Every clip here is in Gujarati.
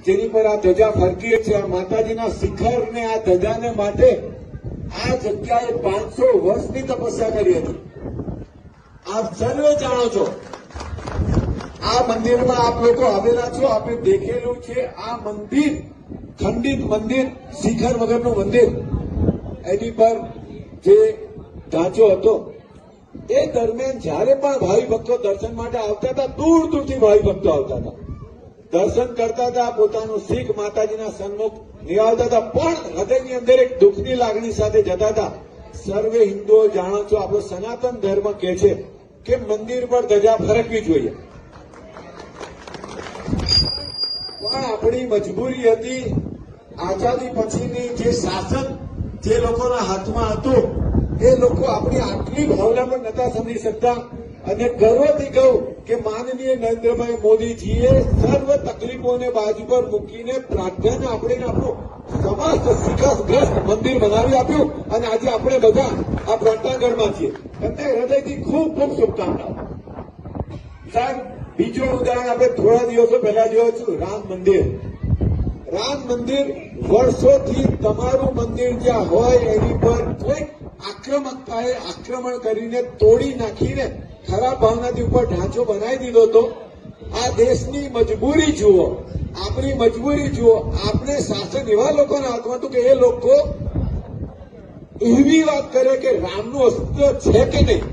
જેની પર આ ધજા ફરકી છે, આ માતાજીના શિખર ને આ ધજાને માટે આ જગ્યાએ 500 વર્ષની તપસ્યા કરી હતી. આપ સર્વે જાણો છો, આ મંદિરમાં આપ લોકો આવેલા છો, આપણે દેખેલું છે. આ મંદિર ખંડિત મંદિર, શિખર વગરનું મંદિર, એની પર જે ઢાંચો હતો, એ દરમિયાન જયારે પણ ભાવિ ભક્તો દર્શન માટે આવતા હતા, દૂર દૂરથી ભાવિ ભક્તો આવતા હતા, દર્શન કરતા હતા, પોતાનું શીખ માતાજીના સન્મુખ નિહાળતા હતા, પણ હૃદયની અંદર એક દુઃખની લાગણી સાથે જતા હતા. સર્વે હિન્દુઓ જાણો છો, આપણો સનાતન ધર્મ કહે છે કે મંદિર પર ધજા ફરકવી જોઈએ, પણ આપણી મજબૂરી હતી. આઝાદી પછીની જે શાસન જે લોકોના હાથમાં હતું, એ લોકો આપણી આટલી ભાવના પણ નતા સમજી શકતા. અને ગર્વથી કહું કે માનનીય નરેન્દ્રભાઈ મોદીજીએ સર્વ તકલીફોને બાજુ પર મૂકીને પ્રાર્થના આપણે આપણું સમસ્ત શિખાગ્રસ્ત મંદિર બનાવી આપ્યું. અને આજે આપણે બધા આ પ્રાર્થનાગઢમાં છીએ. એમને હૃદયથી ખૂબ ખૂબ શુભકામનાઓ. સાહેબ, બીજું ઉદાહરણ આપણે થોડા દિવસો પહેલા જોયું છું, રામ મંદિર. રામ મંદિર વર્ષોથી તમારું મંદિર જ્યાં હોય એની પર કોઈ આક્રમકતાએ આક્રમણ કરીને તોડી નાખીને ખરાબ ભાવનાથી ઉપર ઢાંચો બનાવી દીધો હતો. આ દેશની મજબૂરી જુઓ, આપણી મજબૂરી જુઓ. આપણે શાસન એવા લોકોના હાથમાં હતું કે એ લોકો એવી વાત કરે કે રામનું અસ્તિત્વ છે કે નહીં.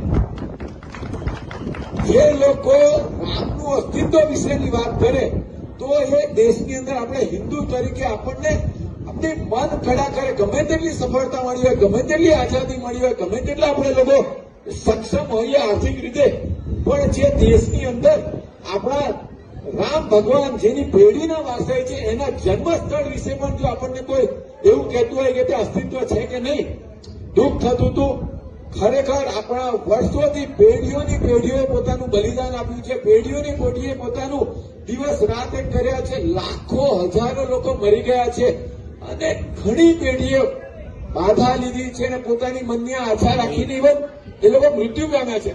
જે લોકો રામનું અસ્તિત્વ વિશેની વાત કરે તો એ દેશની અંદર આપણે હિન્દુ તરીકે આપણને આપણી મન ખડા કરે. ગમે તેટલી સફળતા મળી હોય, ગમે તેટલી આઝાદી મળી હોય, ગમે તેટલા આપણે લોકો સક્ષમ હોઈએ આર્થિક રીતે, પણ જે દેશની અંદર આપણા રામ ભગવાન જેની પેઢીના વાસાય છે, એના જન્મસ્થળ વિશે પણ જો આપણને કોઈ એવું કહેતું હોય કે તે અસ્તિત્વ છે કે નહીં, દુઃખ થતું હતું. ખરેખર આપણા વર્ષોથી પેઢીઓની પેઢીઓએ પોતાનું બલિદાન આપ્યું છે, પેઢીઓની પેઢીએ પોતાનું દિવસ રાત એક કર્યા છે, લાખો હજારો લોકો મરી ગયા છે, અને ઘણી પેઢીઓ બાધા લીધી છે અને પોતાની મનની આશા રાખીને ઇવન એ લોકો મૃત્યુ પામ્યા છે.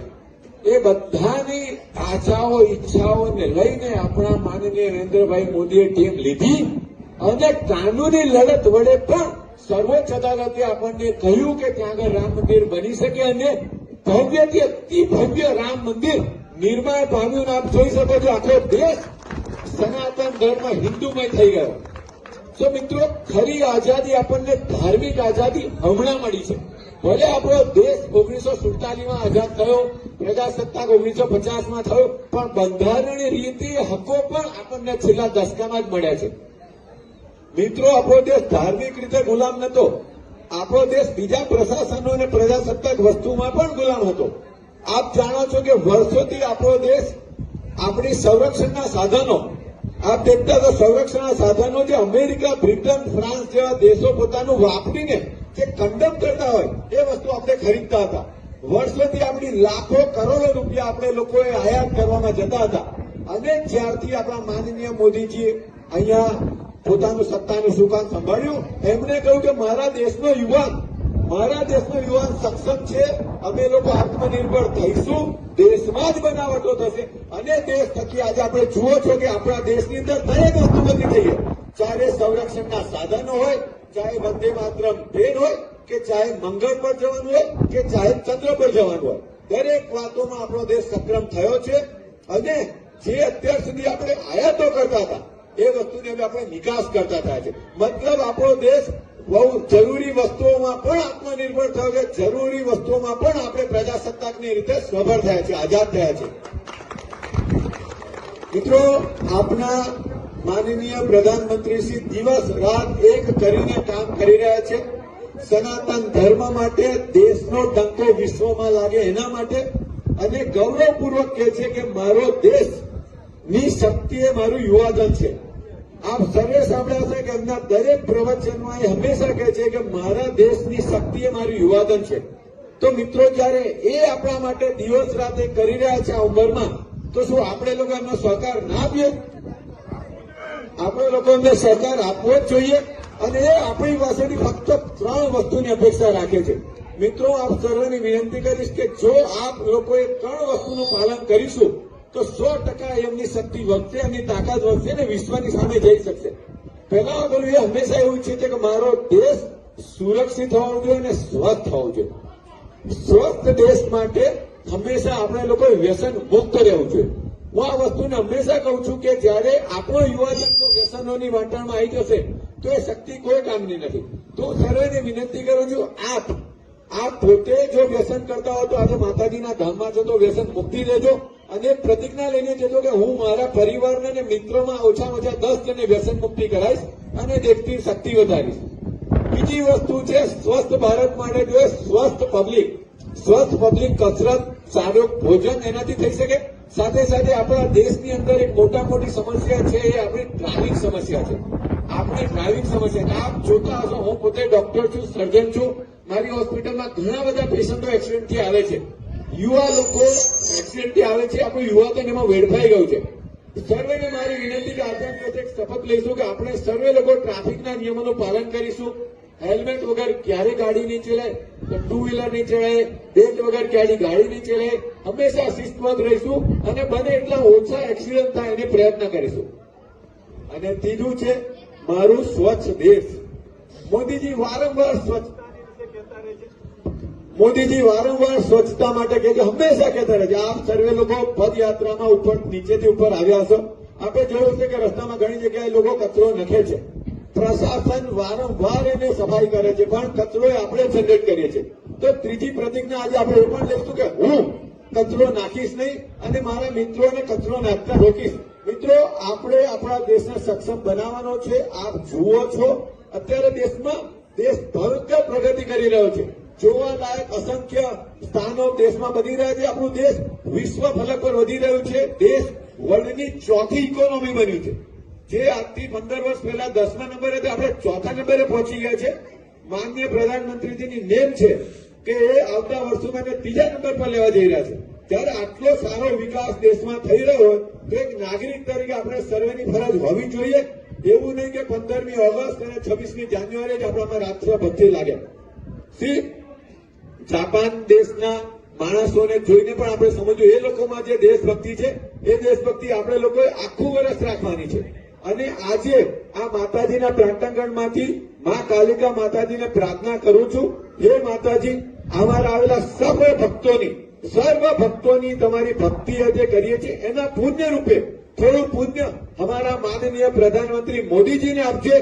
એ બધાની આશાઓ ઈચ્છાઓને લઈને આપણા માનનીય નરેન્દ્રભાઈ મોદીએ ટીમ લીધી અને કાનૂની લડત વડે પણ સર્વોચ્ચ અદાલતે આપણને કહ્યું કે ત્યાં આગળ રામ મંદિર બની શકે અને ભવ્યથી અતિ ભવ્ય રામ મંદિર નિર્માણ પામ્યું. આપ જોઈ શકો છો, આખો દેશ સનાતન ધર્મ હિન્દુમય થઈ ગયો. તો મિત્રો, ખરી આઝાદી આપણને ધાર્મિક આઝાદી હમણાં મળી છે. ભલે આપણો દેશ 1947માં આઝાદ થયો, પ્રજાસત્તાક 1950માં થયો, પણ બંધારણીય રીતે હકો પણ આપણને છેલ્લા દશકામાં જ મળ્યા છે. મિત્રો, આપણો દેશ ધાર્મિક રીતે ગુલામ નતો. આપણો દેશ બીજા પ્રશાસનો અને પ્રજાસત્તાક વસ્તુમાં પણ ગુલામ હતો. આપ જાણો છો કે વર્ષોથી આપણો દેશ આપણી સંરક્ષણના સાધનો, આપ દેખતા તો સંરક્ષણના સાધનો જે અમેરિકા, બ્રિટન, ફ્રાન્સ જેવા દેશો પોતાનું વાપરીને જે કંડમ કરતા હોય એ વસ્તુ આપણે ખરીદતા હતા. વર્ષોથી આપણી લાખો કરોડો રૂપિયા આપણે લોકોએ આયાત કરવામાં જતા હતા. અને જ્યારથી આપણા માનનીય મોદીજી અહીંયા પોતાનું સત્તાનું સુકાન સંભાળ્યું, એમણે કહ્યું કે મારા દેશનો યુવાન સક્ષમ છે, અમે લોકો આત્મનિર્ભર થઈશું, દેશમાં જ બનાવટો થશે. અને દેશ થકી આજે આપણે જુઓ છો કે આપણા દેશની અંદર દરેક વસ્તુ બની થઈ છે. ચાહે સંરક્ષણના સાધનો હોય, ચાહે વંદે માતરમ ટ્રેન હોય, કે ચાહે મંગળ પર જવાનું હોય, કે ચાહે ચંદ્ર પર જવાનું હોય, દરેક વાતોમાં આપણો દેશ સક્ષમ થયો છે. અને જે અત્યાર સુધી આપણે આયાતો કરતા હતા એ વસ્તુની હવે આપણે નિકાસ કરતા થયા છે. મતલબ આપણો દેશ બહુ જરૂરી વસ્તુઓમાં પણ આત્મનિર્ભર થયો છે, જરૂરી વસ્તુઓમાં પણ આપણે પ્રજાસત્તાકની રીતે સ્વભર થયા છે, આઝાદ થયા છે. મિત્રો, આપના માનનીય પ્રધાનમંત્રી શ્રી દિવસ રાત એક કરીને કામ કરી રહ્યા છે. સનાતન ધર્મ માટે, દેશનો ડંકો વિશ્વમાં લાગે એના માટે, અને ગૌરવપૂર્વક કહે છે કે મારો દેશની શક્તિ એ મારું યુવાધન છે. આપ સર્વે સાંભળ્યા છે કે એમના દરેક પ્રવચનમાં એ હંમેશા કહે છે કે મારા દેશની શક્તિ એ મારું યુવાધન છે. તો મિત્રો, જયારે એ આપણા માટે દિવસ રાત એક કરી રહ્યા છે આ ઉંમરમાં, તો શું આપણે લોકો એમનો સહકાર ના આપીએ? આપણે લોકો એમને સહકાર આપવો જ જોઈએ. અને એ આપણી પાસેથી ફક્ત 3 વસ્તુની અપેક્ષા રાખે છે. મિત્રો, આપ સર્વની વિનંતી કરીશ કે જો આપ લોકોએ 3 વસ્તુનું પાલન કરીશું તો 100% એમની શક્તિ વધશે, એમની તાકાત વધશે ને વિશ્વની સામે જઈ શકશે. પહેલા બોલું એ હંમેશા એવું છે કે મારો દેશ સુરક્ષિત હોવો જોઈએ અને સ્વસ્થ હોવો જોઈએ. સ્વસ્થ દેશ માટે હંમેશા આપણે લોકોએ વ્યસન મુક્ત રહેવું જોઈએ. હું આ વસ્તુને હંમેશા કહું છું કે જયારે આપણો યુવાધન જો વ્યસનોની વાટાણમાં આવી જશે તો એ શક્તિ કોઈ કામની નથી. તો સર્વેને વિનંતી કરું છું, આપ પોતે જો વ્યસન કરતા હો તો આજે માતાજીના ધામમાં છો તો વ્યસન મુક્તિ લેજો અને પ્રતિજ્ઞા લઈને જજો કે હું મારા પરિવારને અને મિત્રોમાં ઓછામાં ઓછા 10 જણને વ્યસન મુક્તિ કરાવીશ અને દેશની શક્તિ વધારીશ. બીજી વસ્તુ છે સ્વસ્થ ભારત માટે જોઈએ સ્વસ્થ પબ્લિક કસરત, સારું ભોજન એનાથી થઈ શકે. સાથે સાથે આપણા દેશની અંદર એક મોટી સમસ્યા છે એ આપણી ટ્રાફિક સમસ્યા છે. આપ જોતા હશો, હું પોતે ડોક્ટર છું, સર્જન છું. મારી હોસ્પિટલમાં ઘણા બધા પેશન્ટો એક્સિડન્ટથી આવે છે. યુવા લોકો એક્સિડન્ટથી આવે છે. આપણું યુવાધન એમાં વેડફાઈ ગયું છે. સર્વેને મારી વિનંતી કે આજે એક શપથ લઈશું કે આપણે સર્વે લોકો ટ્રાફિકના નિયમોનું પાલન કરીશું. હેલ્મેટ વગર ક્યારે ગાડી નહીં ચલાય, ટુ વ્હીલર નહીં ચલાય, બેલ્ટ વગર ક્યારે ગાડી નહીં ચલાય. હંમેશા શિસ્તબદ્ધ રહીશું અને બને એટલા ઓછા એક્સિડન્ટ થાય એને પ્રયત્ન કરીશું. અને ત્રીજું છે મારું સ્વચ્છ દેશ. મોદીજી વારંવાર સ્વચ્છતા માટે કહે છે, હંમેશા કહેતા રહે છે. આપ સર્વે લોકો પદયાત્રામાં ઉપર નીચેથી ઉપર આવ્યા હશો. આપણે જોયું છે કે રસ્તામાં ઘણી જગ્યાએ લોકો કચરો નાખે છે. પ્રશાસન વારંવાર એને સફાઈ કરે છે પણ કચરો આપણે જનરેટ કરીએ છીએ. તો ત્રીજી પ્રતિજ્ઞા આજે આપણે એ પણ લઈશું કે હું કચરો નાખીશ નહીં અને મારા મિત્રોને કચરો નાખતા રોકીશ. મિત્રો, આપણે આપણા દેશને સક્ષમ બનાવવાનો છે. આપ જુઓ છો અત્યારે દેશ ભયંકર પ્રગતિ કરી રહ્યો છે. જોવાલાયક અસંખ્ય સ્થાનો દેશમાં બની રહ્યા છે. આપણું દેશ વિશ્વ ફલક પર વધી રહ્યું છે. દેશ વર્લ્ડની ચોથી ઇકોનોમી બન્યું છે. જે આજથી 15 વર્ષ પહેલા 10મા નંબરે હતા, આપણે 4થા નંબરે પહોંચી ગયા છે. માનનીય પ્રધાનમંત્રીજીની નેમ છે કે એ આવતા વર્ષોમાં 3જા નંબર પર લેવા જઈ રહ્યા છે. ત્યારે આટલો સારો વિકાસ દેશમાં થઈ રહ્યો હોય તો એક નાગરિક તરીકે આપણે સર્વેની ફરજ હોવી જોઈએ. એવું નહીં કે 15મી ઓગસ્ટ અને 26મી જાન્યુઆરી જ આપણામાં રાષ્ટ્રભક્તિ લાગે. જાપાન દેશના માણસોને જોઈને પણ આપણે સમજવું એ લોકોમાં જે દેશભક્તિ છે એ દેશભક્તિ આપણે લોકોએ આખું વર્ષ રાખવાની છે. અને આજે આ માતાજીના પ્રાંગણમાંથી મા કાલિકા માતાજીને પ્રાર્થના કરું છું, હે માતાજી, અમારા આવેલા સર્વ ભક્તોની તમારી ભક્તિ જે કરીએ છીએ એના પુણ્ય રૂપે થોડું પુણ્ય અમારા માનનીય પ્રધાનમંત્રી મોદીજીને આપજે.